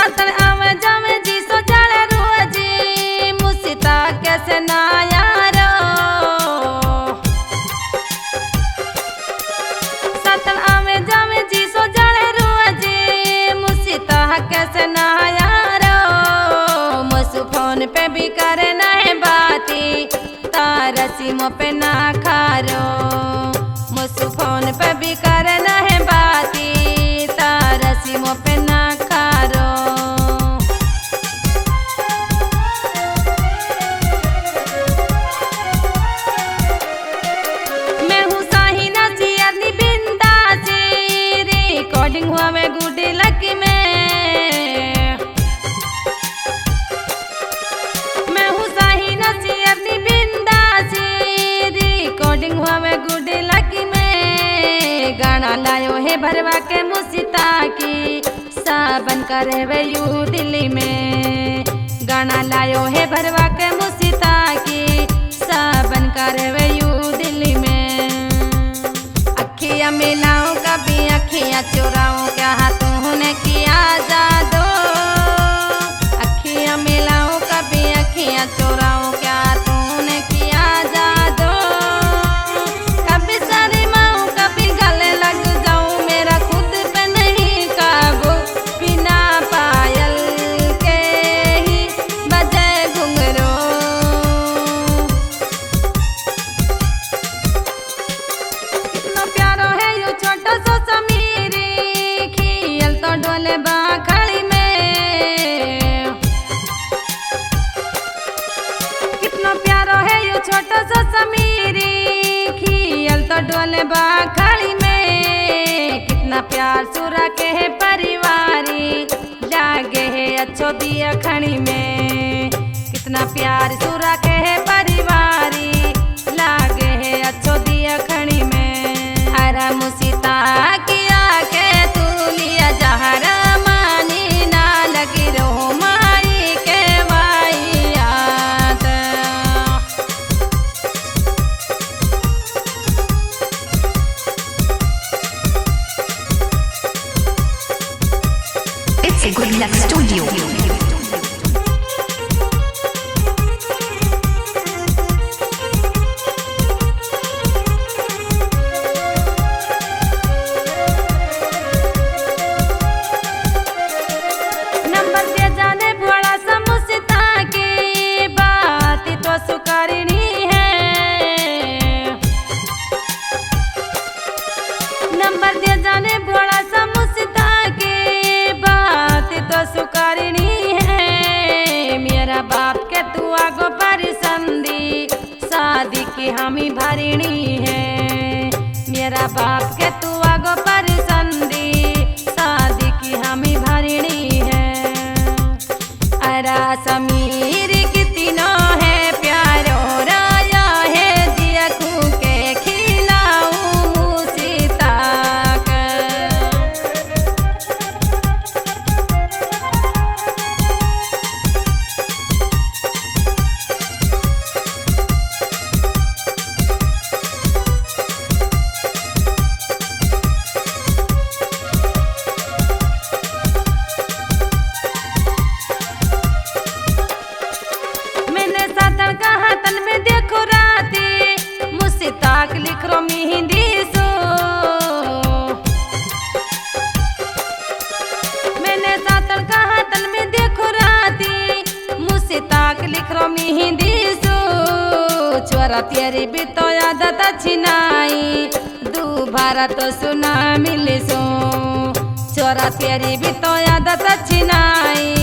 सतन आवे जावे जी सो जाले रोजी मुसीता कैसे ना यारो सतन आवे जावे जी सो जाले रोजी मुसीता कैसे ना यारो मुसु फोन पे भी करे ना है बाती तारा सिमो पे ना खारो मुसु फोन पे भी करे ना है बाती तारा सिमो पे ना खारो मैं हूँ साहिना सियानी बिंदासी रिकॉर्डिंग हुआ मैं गुड लक में मैं हूँ साहिना सियानी बिंदासी रिकॉर्डिंग हुआ मैं गुड लक में गाना लायो है भरवा के मुसीता की साबन करे वे यू दिल्ली में गाना लायो है भरवा के मुसीता की साबन करे वे यू दिल्ली में अखियां मिलाऊं कभी अखियां चुराऊं क्या तूने किया जादू अखियां मिलाऊं कभी अखियां चुराऊं क्या तूने किया जादू कभी शर्माऊं कभी गले लग जाऊं मेरा खुद पे नहीं काबू बिना पायल के ही बजे घुंघरू कितना प्यारो है यो छोटा सा समीरी खियल तो डोले बाखड़ी में कितना प्यारो है यो छोटा सा समीरी खियल तो डोले बाखड़ी में कितना प्यार सुरा के है परिवारी लागे है अच्छो दिया खड़ी में कितना प्यार सुरा के है परिवारी लागे है अच्छो दिया खड़ी में हरा मुसीता किया के तू लिया जहरा मानी ना लगी रो माई के वाइयात It's a good luck studio. Number दे जाने बड़ा सा मुसीता की बात तो सुकारनी है नंबर दे जाने बड़ा सा मुसीता की बात तो सुकारनी है मेरा बाप के तू आगो परिसंदी शादी की हामी भरनी है मेरा बाप के तू आगो परिसंदी शादी की हामी भरनी है अरा समीर कितनो है प्यारो राया है दिया खू के खिलाऊं मुसीता का मैंने सातन कहा तन में देखो राती मुसीता के लिख रो मेहंदी सो मैंने सातन कहा तन में देखो राती मुसीता के लिख रो मेहंदी सो छोरा तेरी भी तो आदत अच्छी नाई दोबारा तो सुना मिले सो छोरा तेरी भी तो आदत अच्छी नाई